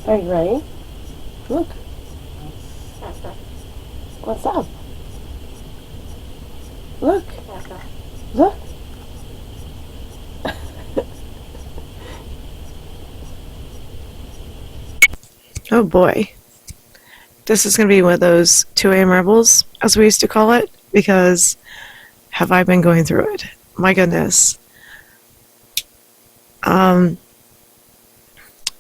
Are you ready? Look. What's up? Look. Look. Oh boy. This is going to be one of those 2 a.m. Rambles, as we used to call it, because have I been going through it? My goodness.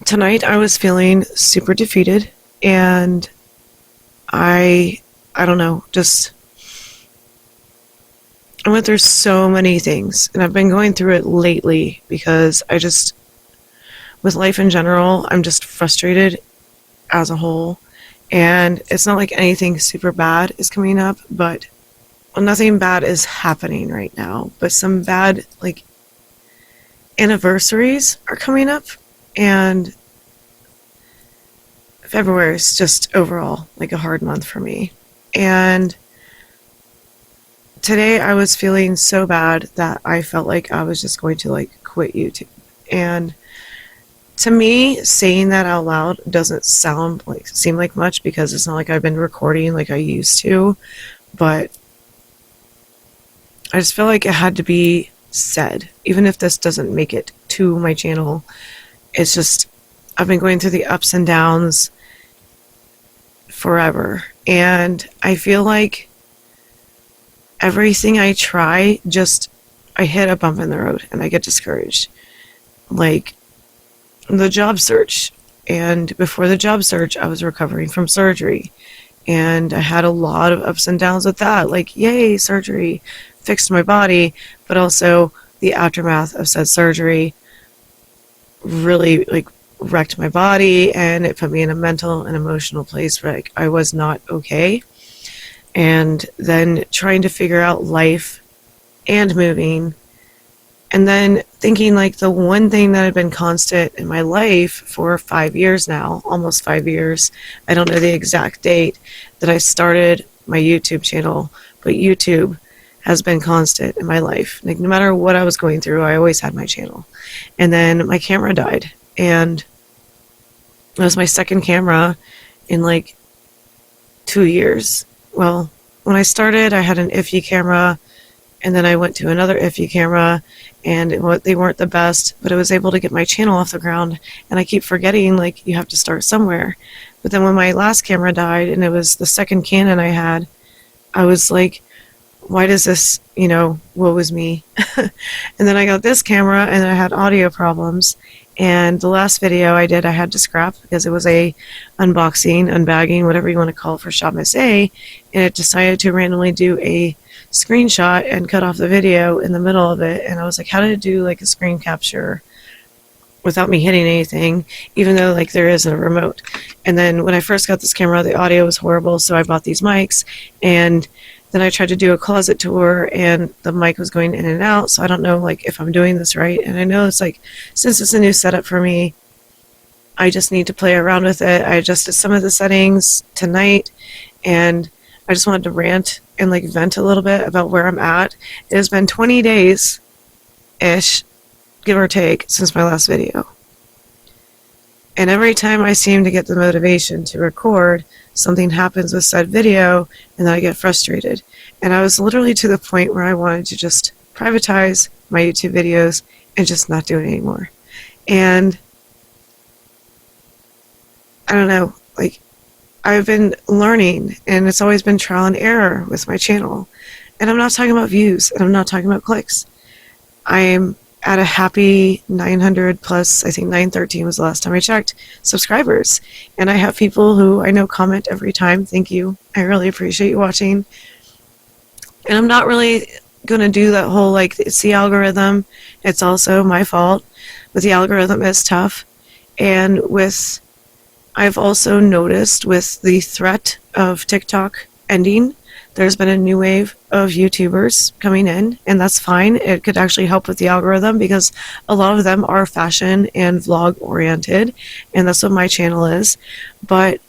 Tonight I was feeling super defeated, and I don't know, just I went through so many things, and I've been going through it lately because with life in general, I'm just frustrated as a whole, and it's not like anything super bad is coming up, but nothing bad is happening right now, but some bad, like, anniversaries are coming up, and February is just overall like a hard month for me. And today I was feeling so bad that I felt like I was just going to like quit YouTube. And to me, saying that out loud doesn't seem like much, because it's not like I've been recording like I used to, but I just feel like it had to be said, even if this doesn't make it to my channel. It's just, I've been going through the ups and downs forever, and I feel like everything I try, I hit a bump in the road and I get discouraged. Like the job search, and before the job search I was recovering from surgery, and I had a lot of ups and downs with that, like yay, surgery fixed my body, but also the aftermath of said surgery really like wrecked my body, and it put me in a mental and emotional place where like I was not okay. And then trying to figure out life and moving, and then thinking like the one thing that had been constant in my life for 5 years now, almost 5 years, I don't know the exact date that I started my YouTube channel, but YouTube has been constant in my life. Like no matter what I was going through, I always had my channel. And then my camera died, and it was my second camera in like 2 years. Well, when I started, I had an iffy camera, and then I went to another iffy camera, and they weren't the best, but I was able to get my channel off the ground. And I keep forgetting, like, you have to start somewhere. But then when my last camera died, and it was the second Canon I had, I was like, why does this, woe is me. And then I got this camera, and I had audio problems. And the last video I did, I had to scrap because it was a unboxing, unbagging, whatever you want to call it, for Shop Miss A, and it decided to randomly do a screenshot and cut off the video in the middle of it. And I was like, how did it do like a screen capture without me hitting anything, even though like there is a remote? And then when I first got this camera, the audio was horrible, so I bought these mics, and then I tried to do a closet tour, and the mic was going in and out, so I don't know like if I'm doing this right. And I know it's like, since it's a new setup for me, I just need to play around with it. I adjusted some of the settings tonight, and I just wanted to rant and like vent a little bit about where I'm at. It has been 20 days-ish, give or take, since my last video. And every time I seem to get the motivation to record, something happens with said video, and then I get frustrated. And I was literally to the point where I wanted to just privatize my YouTube videos and just not do it anymore. And I don't know, like, I've been learning, and it's always been trial and error with my channel. And I'm not talking about views, and I'm not talking about clicks. I'm at a happy 900 plus, I think 913 was the last time I checked, subscribers. And I have people who I know comment every time. Thank you. I really appreciate you watching. And I'm not really going to do that whole, like, it's the algorithm. It's also my fault. But the algorithm is tough. And I've also noticed with the threat of TikTok ending, there's been a new wave of YouTubers coming in, and that's fine. It could actually help with the algorithm because a lot of them are fashion and vlog oriented, and that's what my channel is. But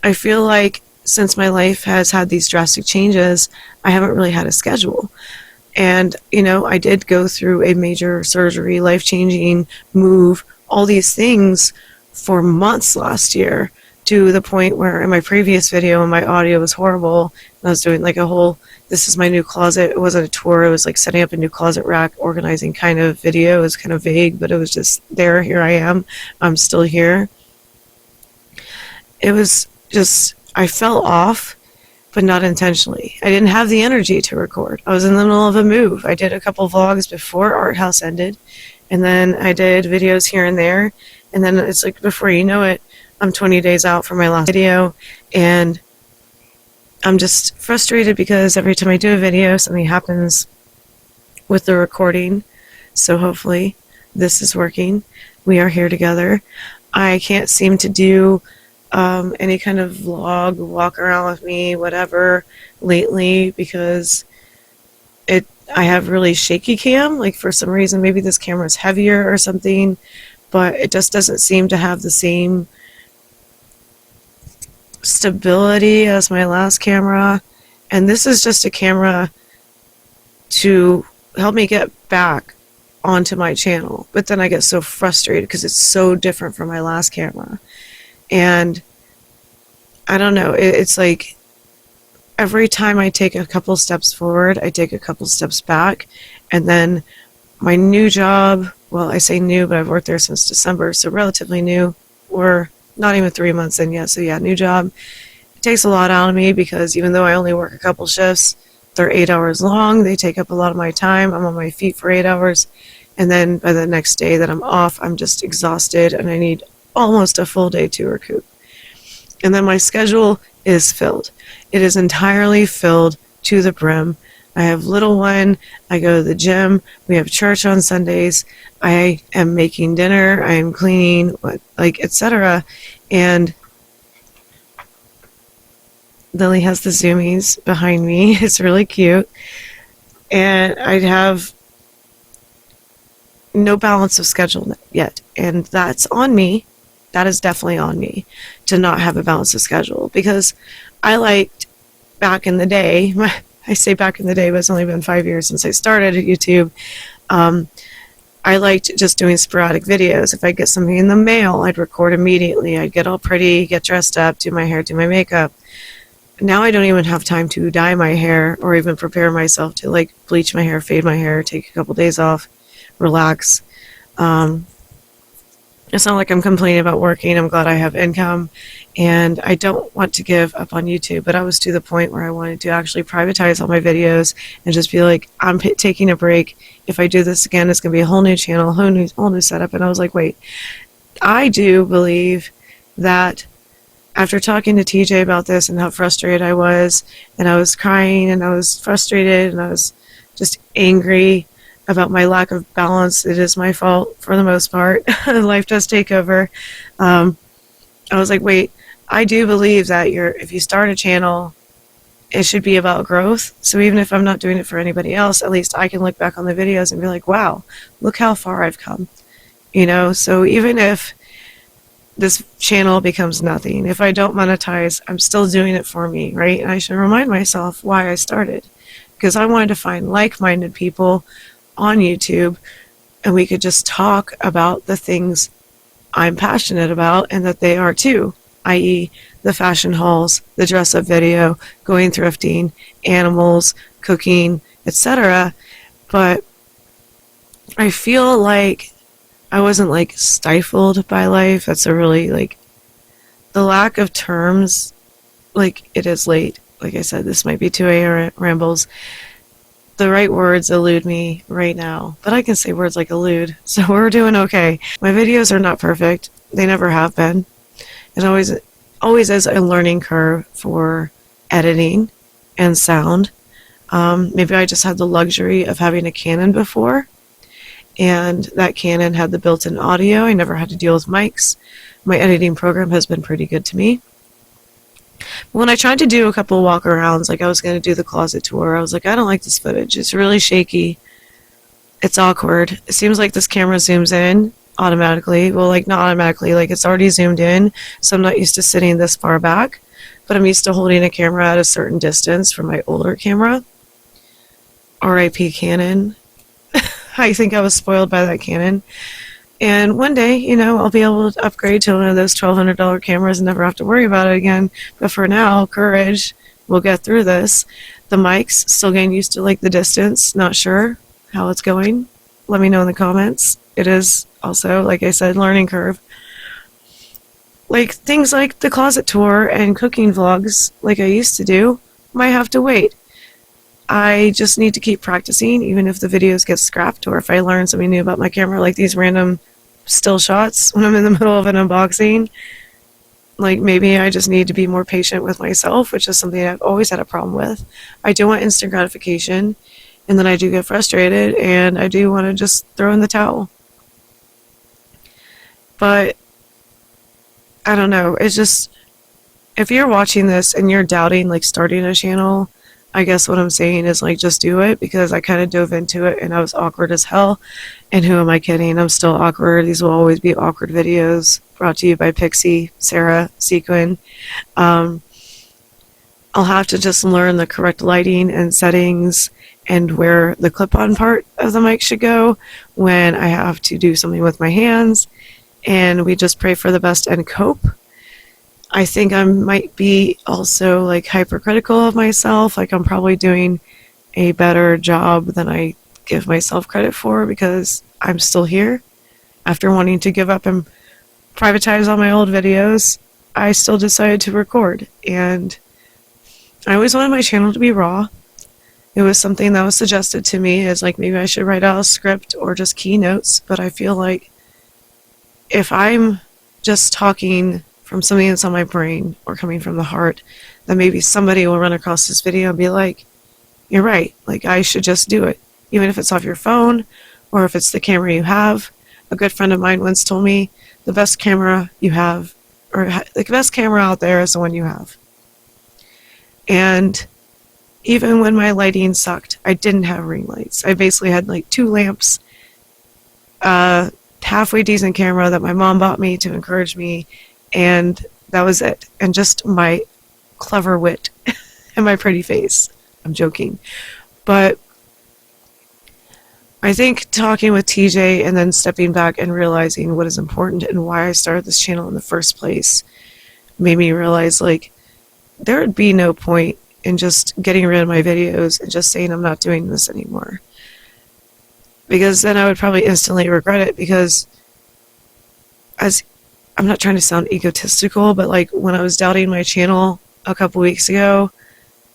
I feel like since my life has had these drastic changes, I haven't really had a schedule. And, I did go through a major surgery, life-changing move, all these things for months last year, to the point where in my previous video my audio was horrible, and I was doing like a whole, this is my new closet. It wasn't a tour, it was like setting up a new closet rack organizing kind of video. It was kind of vague, but it was just there. Here I am, I'm still here. It was just, I fell off, but not intentionally. I didn't have the energy to record. I was in the middle of a move. I did a couple vlogs before Art House ended, and then I did videos here and there, and then it's like before you know it, I'm 20 days out from my last video, and I'm just frustrated because every time I do a video, something happens with the recording. So hopefully this is working. We are here together. I can't seem to do any kind of vlog, walk around with me, whatever, lately, because I have really shaky cam. Like, for some reason, maybe this camera is heavier or something, but it just doesn't seem to have the same stability as my last camera. And this is just a camera to help me get back onto my channel, but then I get so frustrated because it's so different from my last camera. And I don't know, it's like every time I take a couple steps forward, I take a couple steps back. And then my new job, well, I say new, but I've worked there since December, so relatively new, or not even 3 months in yet. So yeah, new job. It takes a lot out of me because even though I only work a couple shifts, they're 8 hours long. They take up a lot of my time. I'm on my feet for 8 hours. And then by the next day that I'm off, I'm just exhausted and I need almost a full day to recoup. And then my schedule is filled. It is entirely filled to the brim. I have little one, I go to the gym, we have church on Sundays, I am making dinner, I am cleaning, like, etc. And Lily has the zoomies behind me. It's really cute. And I have no balance of schedule yet. And that's on me. That is definitely on me to not have a balance of schedule, because I liked back in the day, I say back in the day, but it's only been 5 years since I started at YouTube. I liked just doing sporadic videos. If I get something in the mail, I'd record immediately. I'd get all pretty, get dressed up, do my hair, do my makeup. Now I don't even have time to dye my hair or even prepare myself to like bleach my hair, fade my hair, take a couple days off, relax. It's not like I'm complaining about working. I'm glad I have income, and I don't want to give up on YouTube, but I was to the point where I wanted to actually privatize all my videos and just be like, I'm taking a break. If I do this again, it's going to be a whole new channel, whole new setup. And I was like, wait, I do believe that after talking to TJ about this and how frustrated I was, and I was crying and I was frustrated and I was just angry about my lack of balance. It is my fault for the most part. Life does take over. I was like, wait, I do believe that if you start a channel, it should be about growth. So even if I'm not doing it for anybody else, at least I can look back on the videos and be like, wow, look how far I've come. You know, so even if this channel becomes nothing, if I don't monetize, I'm still doing it for me, right? And I should remind myself why I started, because I wanted to find like-minded people on YouTube, and we could just talk about the things I'm passionate about and that they are too, i.e. the fashion hauls, the dress-up video, going thrifting, animals, cooking, etc. But I feel like I wasn't like stifled by life. That's a really like the lack of terms. Like, it is late. Like I said, this might be 2 a.m. rambles. The right words elude me right now, but I can say words like elude, so we're doing okay. My videos are not perfect. They never have been. It always is a learning curve for editing and sound. Maybe I just had the luxury of having a Canon before, and that Canon had the built-in audio. I never had to deal with mics. My editing program has been pretty good to me. When I tried to do a couple walk-arounds, like I was going to do the closet tour, I was like, I don't like this footage. It's really shaky. It's awkward. It seems like this camera zooms in automatically. Well, like, not automatically. Like, it's already zoomed in, so I'm not used to sitting this far back. But I'm used to holding a camera at a certain distance from my older camera. R.I.P. Canon. I think I was spoiled by that Canon. And one day, you know, I'll be able to upgrade to one of those $1,200 cameras and never have to worry about it again. But for now, courage, we'll get through this. The mic's still getting used to like the distance, not sure how it's going. Let me know in the comments. It is also, like I said, learning curve. Like things like the closet tour and cooking vlogs, like I used to do, might have to wait. I just need to keep practicing, even if the videos get scrapped or if I learn something new about my camera, like these random still shots when I'm in the middle of an unboxing. Like maybe I just need to be more patient with myself, which is something I've always had a problem with. I do want instant gratification, and then I do get frustrated, and I do want to just throw in the towel. But I don't know, it's just, if you're watching this and you're doubting like starting a channel, I guess what I'm saying is like just do it, because I kind of dove into it and I was awkward as hell. And who am I kidding? I'm still awkward. These will always be awkward videos. Brought to you by Pixi, Sarah, Sequin. I'll have to just learn the correct lighting and settings and where the clip-on part of the mic should go when I have to do something with my hands. And we just pray for the best and cope. I think I might be also like hypercritical of myself. Like I'm probably doing a better job than I give myself credit for, because I'm still here. After wanting to give up and privatize all my old videos, I still decided to record. And I always wanted my channel to be raw. It was something that was suggested to me as like maybe I should write out a script or just keynotes. But I feel like if I'm just talking from something that's on my brain or coming from the heart, then maybe somebody will run across this video and be like, you're right, like I should just do it. Even if it's off your phone or if it's the camera you have. A good friend of mine once told me the best camera you have, or the best camera out there is the one you have. And even when my lighting sucked, I didn't have ring lights. I basically had like 2 lamps, halfway decent camera that my mom bought me to encourage me, and that was it. And just my clever wit and my pretty face. I'm joking. But I think talking with TJ and then stepping back and realizing what is important and why I started this channel in the first place made me realize like there would be no point in just getting rid of my videos and just saying I'm not doing this anymore. Because then I would probably instantly regret it, because as I'm not trying to sound egotistical, but like when I was doubting my channel a couple weeks ago,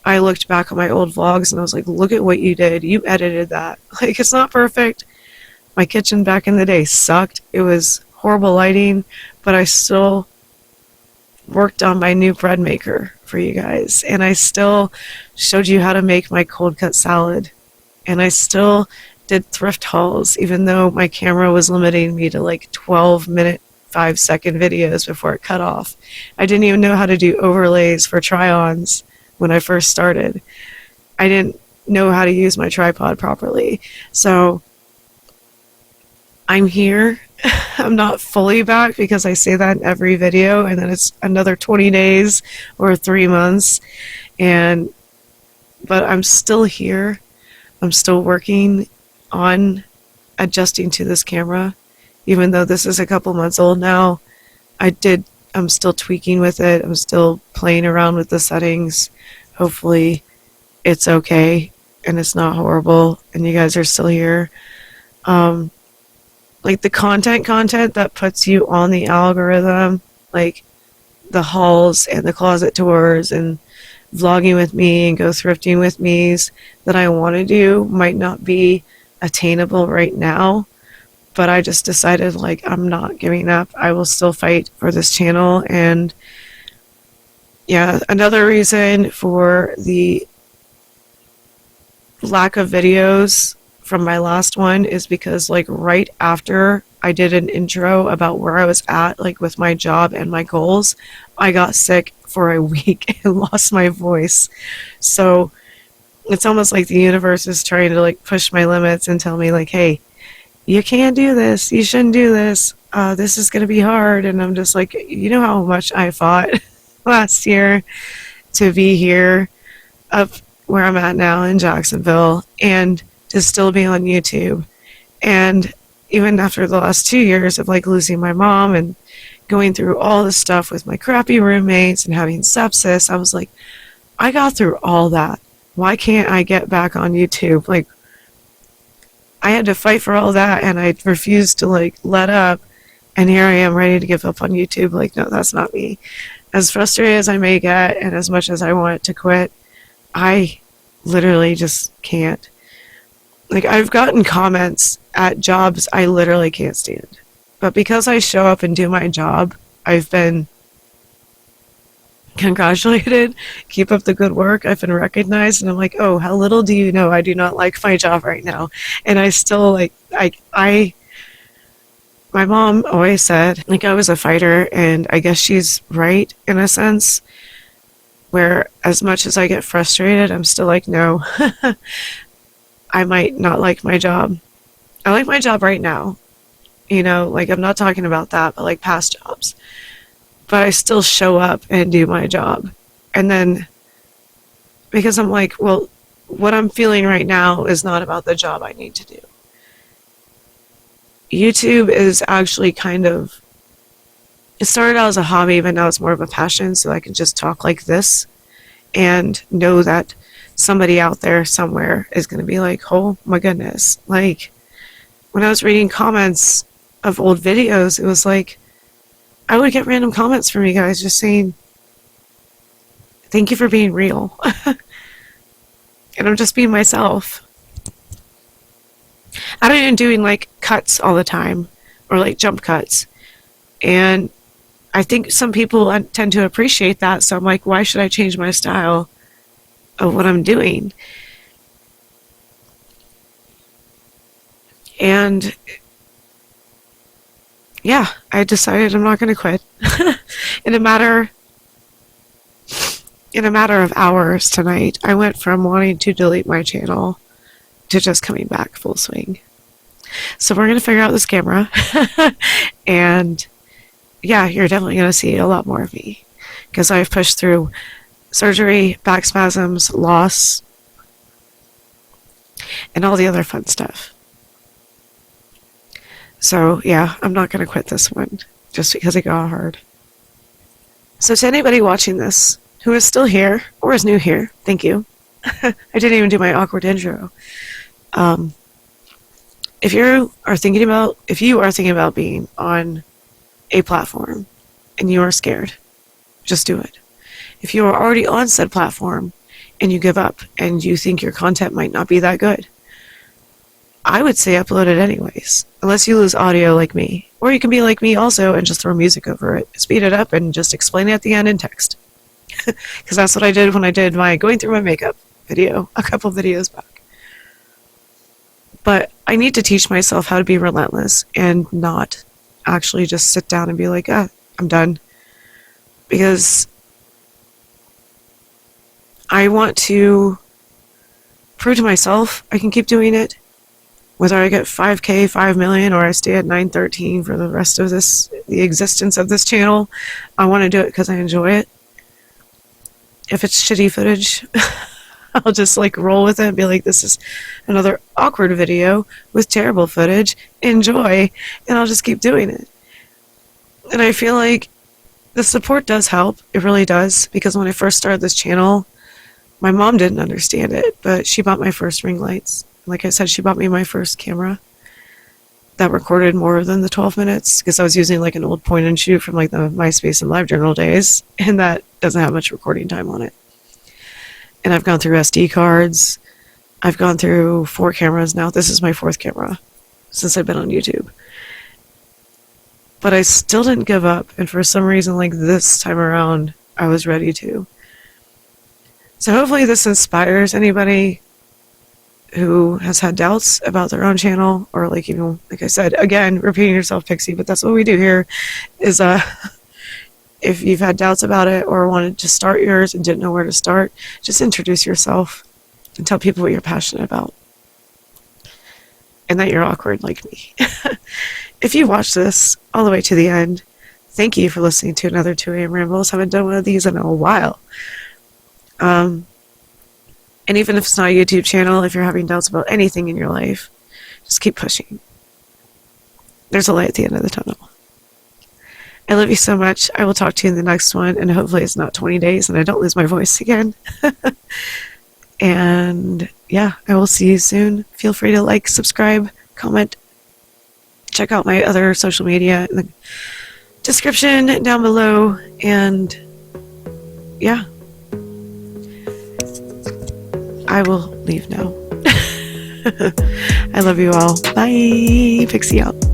I looked back at my old vlogs and I was like, look at what you did. You edited that. Like, it's not perfect. My kitchen back in the day sucked. It was horrible lighting, but I still worked on my new bread maker for you guys. And I still showed you how to make my cold cut salad. And I still did thrift hauls, even though my camera was limiting me to like 12-minute, 5-second videos before it cut off. I didn't even know how to do overlays for try-ons when I first started. I didn't know how to use my tripod properly. So I'm here. I'm not fully back, because I say that in every video, and then it's another 20 days or 3 months. But I'm still here. I'm still working on adjusting to this camera. Even though this is a couple months old now, I'm still tweaking with it. I'm still playing around with the settings. Hopefully it's okay and it's not horrible and you guys are still here. Like the content that puts you on the algorithm, like the hauls and the closet tours and vlogging with me and go thrifting with me's that I want to do might not be attainable right now. But I just decided, like, I'm not giving up. I will still fight for this channel. And yeah, another reason for the lack of videos from my last one is because, like, right after I did an intro about where I was at, like, with my job and my goals, I got sick for a week and lost my voice. So it's almost like the universe is trying to, like, push my limits and tell me, like, hey, you can't do this. You shouldn't do this. This is going to be hard. And I'm just like, you know how much I fought last year to be here up where I'm at now in Jacksonville and to still be on YouTube. And even after the last 2 years of like losing my mom and going through all this stuff with my crappy roommates and having sepsis, I was like, I got through all that. Why can't I get back on YouTube? Like, I had to fight for all that, and I refused to like let up. And here I am ready to give up on YouTube. Like, no, that's not me. As frustrated as I may get, and as much as I want to quit, I literally just can't. Like, I've gotten comments at jobs I literally can't stand. But because I show up and do my job, I've been congratulated. Keep up the good work. I've been recognized, and I'm like, oh, how little do you know I do not like my job right now. And I still like, my mom always said, like, I was a fighter, and I guess she's right in a sense, where as much as I get frustrated, I'm still like, no, I might not like my job. I like my job right now. You know, like, I'm not talking about that, but like past jobs. But I still show up and do my job. And then, because I'm like, well, what I'm feeling right now is not about the job I need to do. YouTube is actually kind of, it started out as a hobby, but now it's more of a passion, so I can just talk like this and know that somebody out there somewhere is going to be like, oh my goodness. Like, when I was reading comments of old videos, it was like, I would get random comments from you guys just saying, thank you for being real. And I'm just being myself. I don't even doing like cuts all the time or like jump cuts. And I think some people tend to appreciate that. So I'm like, why should I change my style of what I'm doing? And yeah, I decided I'm not going to quit. In a matter of hours tonight, I went from wanting to delete my channel to just coming back full swing. So we're going to figure out this camera. And yeah, you're definitely going to see a lot more of me, because I've pushed through surgery, back spasms, loss, and all the other fun stuff. So yeah, I'm not going to quit this one just because it got hard. So to anybody watching this who is still here or is new here, thank you. I didn't even do my awkward intro. If you are thinking about being on a platform and you are scared, just do it. If you are already on said platform and you give up and you think your content might not be that good, I would say upload it anyways, unless you lose audio like me. Or you can be like me also and just throw music over it, speed it up, and just explain it at the end in text. Because that's what I did when I did my going through my makeup video a couple videos back. But I need to teach myself how to be relentless and not actually just sit down and be like, I'm done. Because I want to prove to myself I can keep doing it. Whether I get 5K, 5 million, or I stay at 913 for the rest of the existence of this channel, I want to do it because I enjoy it. If it's shitty footage, I'll just like roll with it and be like, this is another awkward video with terrible footage. Enjoy. And I'll just keep doing it. And I feel like the support does help. It really does. Because when I first started this channel, my mom didn't understand it, but she bought my first ring lights. Like I said, she bought me my first camera that recorded more than the 12 minutes, because I was using like an old point and shoot from like the MySpace and Livejournal days, and that doesn't have much recording time on it. And I've gone through SD cards. I've gone through 4 cameras now. This is my 4th camera since I've been on YouTube. But I still didn't give up, and for some reason, like this time around, I was ready to. So hopefully this inspires anybody who has had doubts about their own channel, or like, you know, like I said, again, repeating yourself, Pixi, but that's what we do here, is if you've had doubts about it or wanted to start yours and didn't know where to start, just introduce yourself and tell people what you're passionate about and that you're awkward like me. If you watch this all the way to the end, thank you for listening to another 2 a.m. Rambles. Haven't done one of these in a while. And even if it's not a YouTube channel, if you're having doubts about anything in your life, just keep pushing. there's a light at the end of the tunnel. I love you so much. I will talk to you in the next one, and hopefully it's not 20 days and I don't lose my voice again. And yeah, I will see you soon. Feel free to like, subscribe, comment, check out my other social media in the description down below. And yeah, I will leave now. I love you all. Bye. Pixi out.